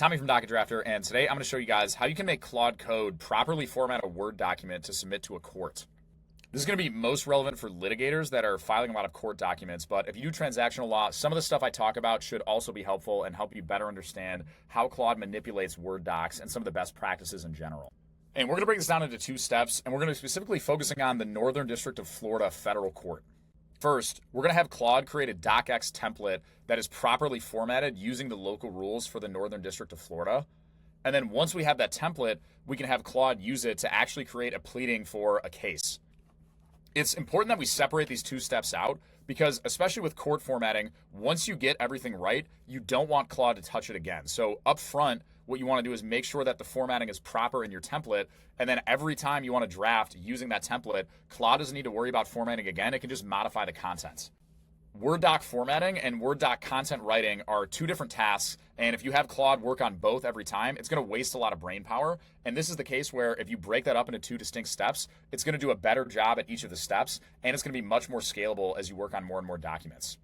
Tommy from DocketDrafter, and today I'm going to show you guys how you can make Claude Code properly format a Word document to submit to a court. This is going to be most relevant for litigators that are filing a lot of court documents, but if you do transactional law, some of the stuff I talk about should also be helpful and help you better understand how Claude manipulates Word docs and some of the best practices in general. And we're going to break this down into 2 steps, and we're going to be specifically focusing on the Northern District of Florida Federal Court. First, we're going to have Claude create a docx template that is properly formatted using the local rules for the Northern District of Florida. And then once we have that template, we can have Claude use it to actually create a pleading for a case. It's important that we separate these 2 steps out because, especially with court formatting, once you get everything right, you don't want Claude to touch it again. So up front, what you want to do is make sure that the formatting is proper in your template, and then every time you want to draft using that template, Claude doesn't need to worry about formatting again. It can just modify the content. Word doc formatting and Word doc content writing are 2 different tasks, and if you have Claude work on both every time, it's going to waste a lot of brain power. And this is the case where if you break that up into 2 distinct steps, it's going to do a better job at each of the steps, and it's going to be much more scalable as you work on more and more documents.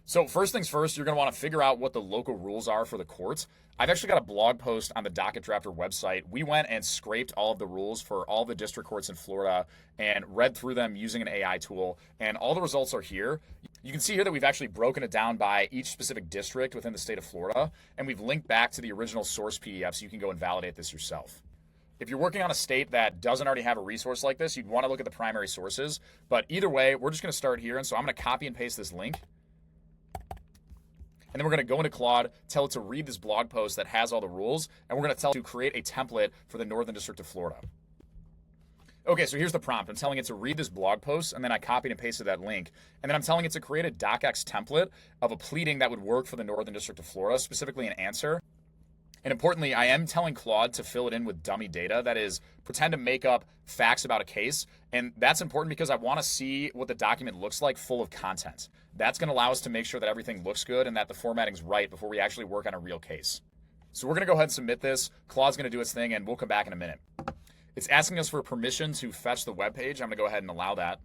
So first things first, you're going to want to figure out what the local rules are for the courts. I've actually got a blog post on the DocketDrafter website. We went and scraped all of the rules for all the district courts in Florida and read through them using an AI tool, and all the results are here. You can see here that we've actually broken it down by each specific district within the state of Florida, and we've linked back to the original source PDF so you can go and validate this yourself. If you're working on a state that doesn't already have a resource like this, you'd want to look at the primary sources, but either way, we're just going to start here, and so I'm going to copy and paste this link. And then we're going to go into Claude, tell it to read this blog post that has all the rules, and we're going to tell it to create a template for the Northern District of Florida. Okay, so here's the prompt. I'm telling it to read this blog post, and then I copied and pasted that link. And then I'm telling it to create a docx template of a pleading that would work for the Northern District of Florida, specifically an answer. And importantly, I am telling Claude to fill it in with dummy data, that is, pretend to make up facts about a case. And that's important because I want to see what the document looks like full of content. That's going to allow us to make sure that everything looks good and that the formatting's right before we actually work on a real case. So we're going to go ahead and submit this. Claude's going to do its thing, and we'll come back in a minute. It's asking us for permission to fetch the web page. I'm going to go ahead and allow that.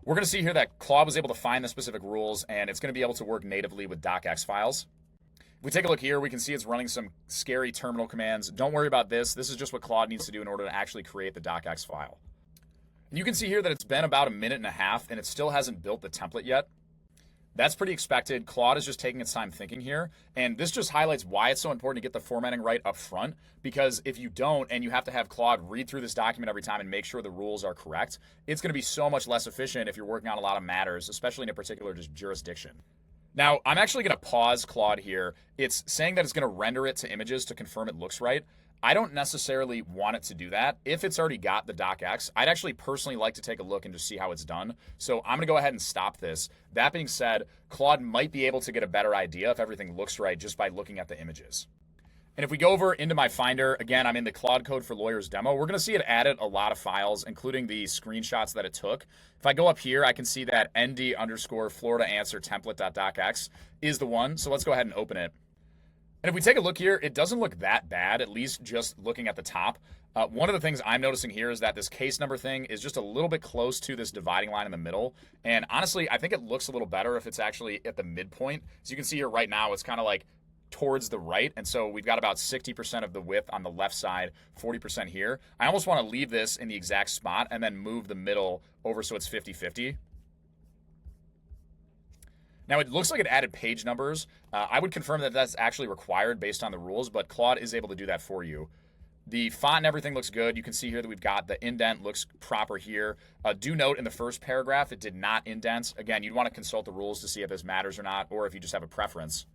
We're going to see here that Claude was able to find the specific rules, and it's going to be able to work natively with docx files. If we take a look here, we can see it's running some scary terminal commands. Don't worry about this. This is just what Claude needs to do in order to actually create the docx file. And you can see here that it's been about 1.5 minutes, and it still hasn't built the template yet. That's pretty expected. Claude is just taking its time thinking here. And this just highlights why it's so important to get the formatting right up front. Because if you don't, and you have to have Claude read through this document every time and make sure the rules are correct, it's going to be so much less efficient if you're working on a lot of matters, especially in a particular jurisdiction. Now, I'm actually going to pause Claude here. It's saying that it's going to render it to images to confirm it looks right. I don't necessarily want it to do that. If it's already got the docx, I'd actually personally like to take a look and just see how it's done. So I'm going to go ahead and stop this. That being said, Claude might be able to get a better idea if everything looks right just by looking at the images. And if we go over into my Finder, again, I'm in the Claude Code for Lawyers demo. We're going to see it added a lot of files, including the screenshots that it took. If I go up here, I can see that nd_Florida answer template.docx is the one. So let's go ahead and open it. And if we take a look here, it doesn't look that bad, at least just looking at the top. One of the things I'm noticing here is that this case number thing is just a little bit close to this dividing line in the middle. And honestly, I think it looks a little better if it's actually at the midpoint. So you can see here right now, it's kind of like towards the right. And so we've got about 60% of the width on the left side, 40% here. I almost want to leave this in the exact spot and then move the middle over so it's 50-50. Now, it looks like it added page numbers. I would confirm that that's actually required based on the rules, but Claude is able to do that for you. The font and everything looks good. You can see here that we've got the indent looks proper here. Do note in the first paragraph, it did not indent. Again, you'd want to consult the rules to see if this matters or not, or if you just have a preference.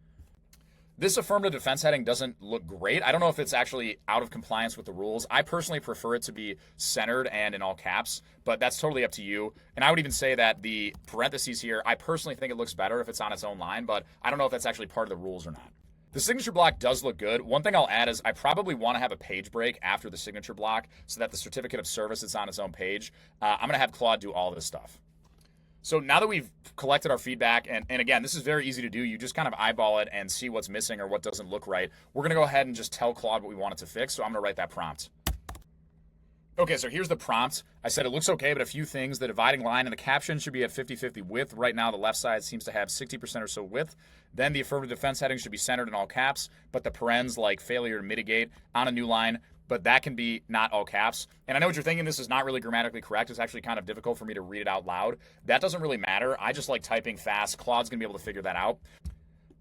This affirmative defense heading doesn't look great. I don't know if it's actually out of compliance with the rules. I personally prefer it to be centered and in all caps, but that's totally up to you. And I would even say that the parentheses here, I personally think it looks better if it's on its own line, but I don't know if that's actually part of the rules or not. The signature block does look good. One thing I'll add is I probably want to have a page break after the signature block so that the certificate of service is on its own page. I'm going to have Claude do all this stuff. So now that we've collected our feedback, and again, this is very easy to do. You just kind of eyeball it and see what's missing or what doesn't look right. We're going to go ahead and just tell Claude what we want it to fix. So I'm going to write that prompt. Okay, so here's the prompt. I said it looks okay, but a few things. The dividing line and the caption should be at 50-50 width. Right now, the left side seems to have 60% or so width. Then the affirmative defense heading should be centered in all caps, but the parens like failure to mitigate on a new line, but that can be not all caps. And I know what you're thinking. This is not really grammatically correct. It's actually kind of difficult for me to read it out loud. That doesn't really matter. I just like typing fast. Claude's going to be able to figure that out.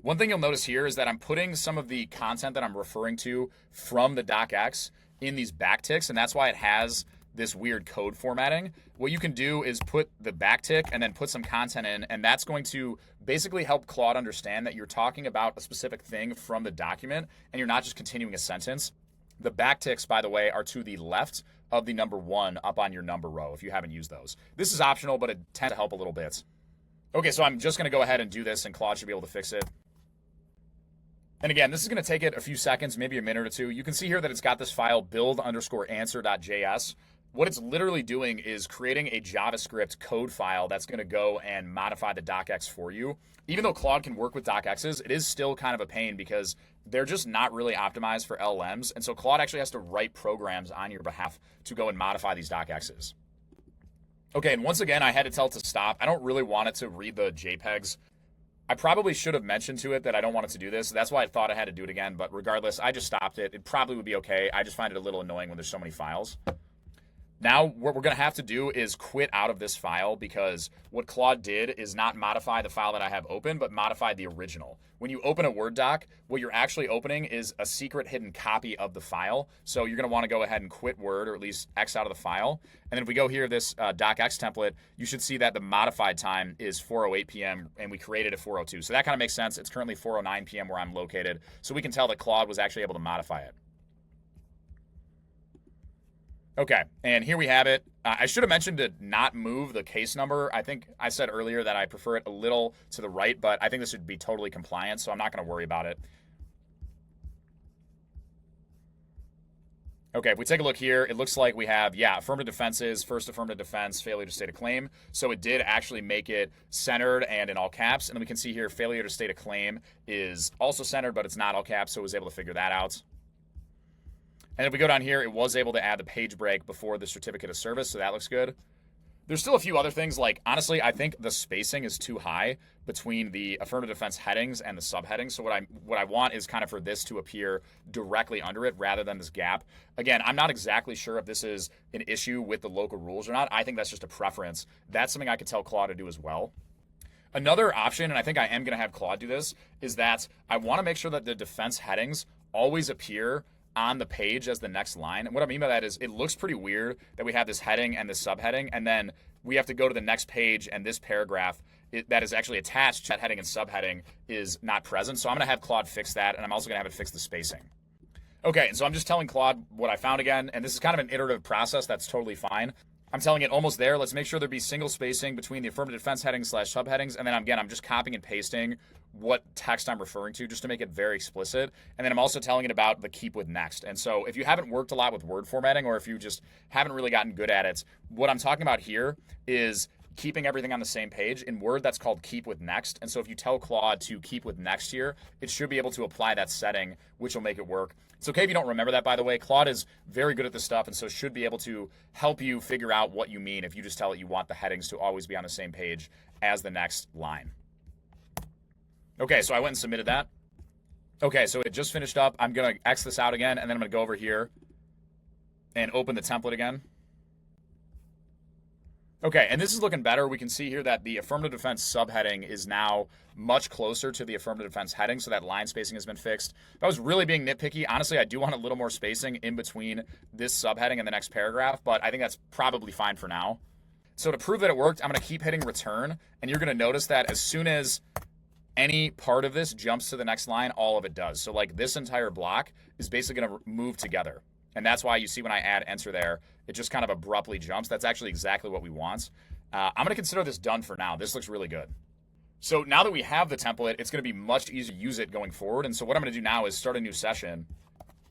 One thing you'll notice here is that I'm putting some of the content that I'm referring to from the docx in these backticks, and that's why it has this weird code formatting. What you can do is put the backtick and then put some content in, and that's going to basically help Claude understand that you're talking about a specific thing from the document and you're not just continuing a sentence. The backticks, by the way, are to the left of the number 1 up on your number row if you haven't used those. This is optional, but it tends to help a little bit. Okay, so I'm just going to go ahead and do this, and Claude should be able to fix it. And again, this is going to take it a few seconds, maybe a minute or two. You can see here that it's got this file build_answer.js. What it's literally doing is creating a JavaScript code file that's going to go and modify the docx for you. Even though Claude can work with docx's, it is still kind of a pain because they're just not really optimized for LLMs. And so Claude actually has to write programs on your behalf to go and modify these docx's. Okay, and once again, I had to tell it to stop. I don't really want it to read the JPEGs. I probably should have mentioned to it that I don't want it to do this. That's why I thought I had to do it again. But regardless, I just stopped it. It probably would be okay. I just find it a little annoying when there's so many files. Now, what we're going to have to do is quit out of this file because what Claude did is not modify the file that I have open, but modify the original. When you open a Word doc, what you're actually opening is a secret hidden copy of the file. So you're going to want to go ahead and quit Word, or at least X out of the file. And then if we go here, this docx template, you should see that the modified time is 4:08 p.m. and we created at 4:02. So that kind of makes sense. It's currently 4:09 p.m. where I'm located. So we can tell that Claude was actually able to modify it. Okay, and here we have it. I should have mentioned to not move the case number. I think I said earlier that I prefer it a little to the right, but I think this would be totally compliant, so I'm not going to worry about it. Okay, if we take a look here, it looks like we have, affirmative defenses, first affirmative defense, failure to state a claim. So it did actually make it centered and in all caps. And then we can see here, failure to state a claim is also centered, but it's not all caps, so it was able to figure that out. And if we go down here, it was able to add the page break before the certificate of service, so that looks good. There's still a few other things, like, honestly, I think the spacing is too high between the affirmative defense headings and the subheadings. So what I want is kind of for this to appear directly under it rather than this gap. Again, I'm not exactly sure if this is an issue with the local rules or not. I think that's just a preference. That's something I could tell Claude to do as well. Another option, and I think I am going to have Claude do this, is that I want to make sure that the defense headings always appear on the page as the next line. And what I mean by that is it looks pretty weird that we have this heading and this subheading, and then we have to go to the next page and this paragraph that is actually attached to that heading and subheading is not present. So I'm going to have Claude fix that, and I'm also going to have it fix the spacing. Okay, and so I'm just telling Claude what I found again, and this is kind of an iterative process. That's totally fine. I'm telling it almost there. Let's make sure there be single spacing between the affirmative defense headings / subheadings. And then again, I'm just copying and pasting what text I'm referring to just to make it very explicit. And then I'm also telling it about the keep with next. And so if you haven't worked a lot with word formatting, or if you just haven't really gotten good at it, what I'm talking about here is keeping everything on the same page. In Word, that's called keep with next. And so if you tell Claude to keep with next here, it should be able to apply that setting, which will make it work. It's okay if you don't remember that, by the way. Claude is very good at this stuff, and so should be able to help you figure out what you mean if you just tell it you want the headings to always be on the same page as the next line. Okay, so I went and submitted that. Okay, so it just finished up. I'm going to X this out again, and then I'm going to go over here and open the template again. Okay, and this is looking better. We can see here that the affirmative defense subheading is now much closer to the affirmative defense heading, so that line spacing has been fixed. If I was really being nitpicky, honestly, I do want a little more spacing in between this subheading and the next paragraph, but I think that's probably fine for now. So to prove that it worked, I'm going to keep hitting return, and you're going to notice that as soon as any part of this jumps to the next line, all of it does. So like this entire block is basically going to move together. And that's why you see when I add enter there, it just kind of abruptly jumps. That's actually exactly what we want. I'm going to consider this done for now. This looks really good. So now that we have the template, it's going to be much easier to use it going forward. And so what I'm going to do now is start a new session.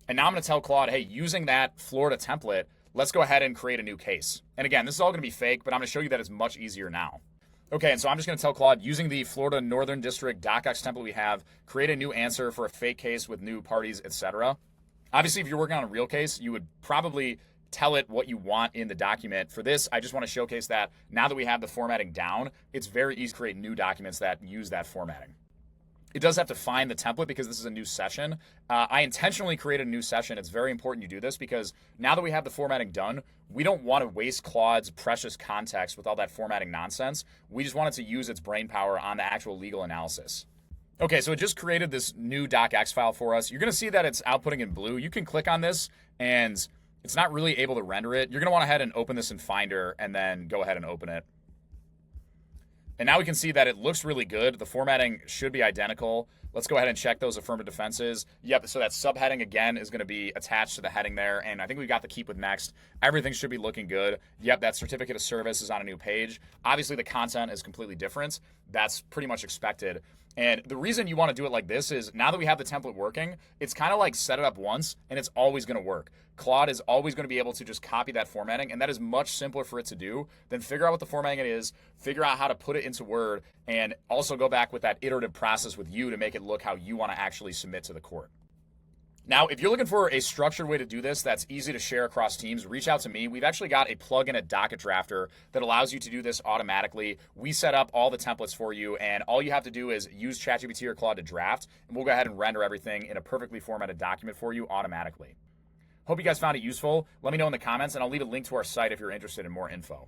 And now I'm going to tell Claude, hey, using that Florida template, let's go ahead and create a new case. And again, this is all going to be fake, but I'm going to show you that it's much easier now. Okay, and so I'm just going to tell Claude, using the Florida Northern District docx template we have, create a new answer for a fake case with new parties, etc. Obviously, if you're working on a real case, you would probably tell it what you want in the document. For this, I just want to showcase that now that we have the formatting down, it's very easy to create new documents that use that formatting. It does have to find the template because this is a new session. I intentionally created a new session. It's very important you do this because now that we have the formatting done, we don't want to waste Claude's precious context with all that formatting nonsense. We just want it to use its brain power on the actual legal analysis. Okay, so it just created this new docx file for us. You're going to see that it's outputting in blue. You can click on this and it's not really able to render it. You're going to want to head and open this in Finder and then go ahead and open it. And now we can see that it looks really good. The formatting should be identical. Let's go ahead and check those affirmative defenses. Yep, so that subheading again is going to be attached to the heading there. And I think we got the keep with next. Everything should be looking good. Yep, that certificate of service is on a new page. Obviously, the content is completely different. That's pretty much expected. And the reason you want to do it like this is now that we have the template working, it's kind of like set it up once and it's always going to work. Claude is always going to be able to just copy that formatting, and that is much simpler for it to do than figure out what the formatting it is, figure out how to put it into Word, and also go back with that iterative process with you to make it look how you want to actually submit to the court. Now, if you're looking for a structured way to do this that's easy to share across teams, reach out to me. We've actually got a plugin at DocketDrafter that allows you to do this automatically. We set up all the templates for you, and all you have to do is use ChatGPT or Claude to draft, and we'll go ahead and render everything in a perfectly formatted document for you automatically. Hope you guys found it useful. Let me know in the comments, and I'll leave a link to our site if you're interested in more info.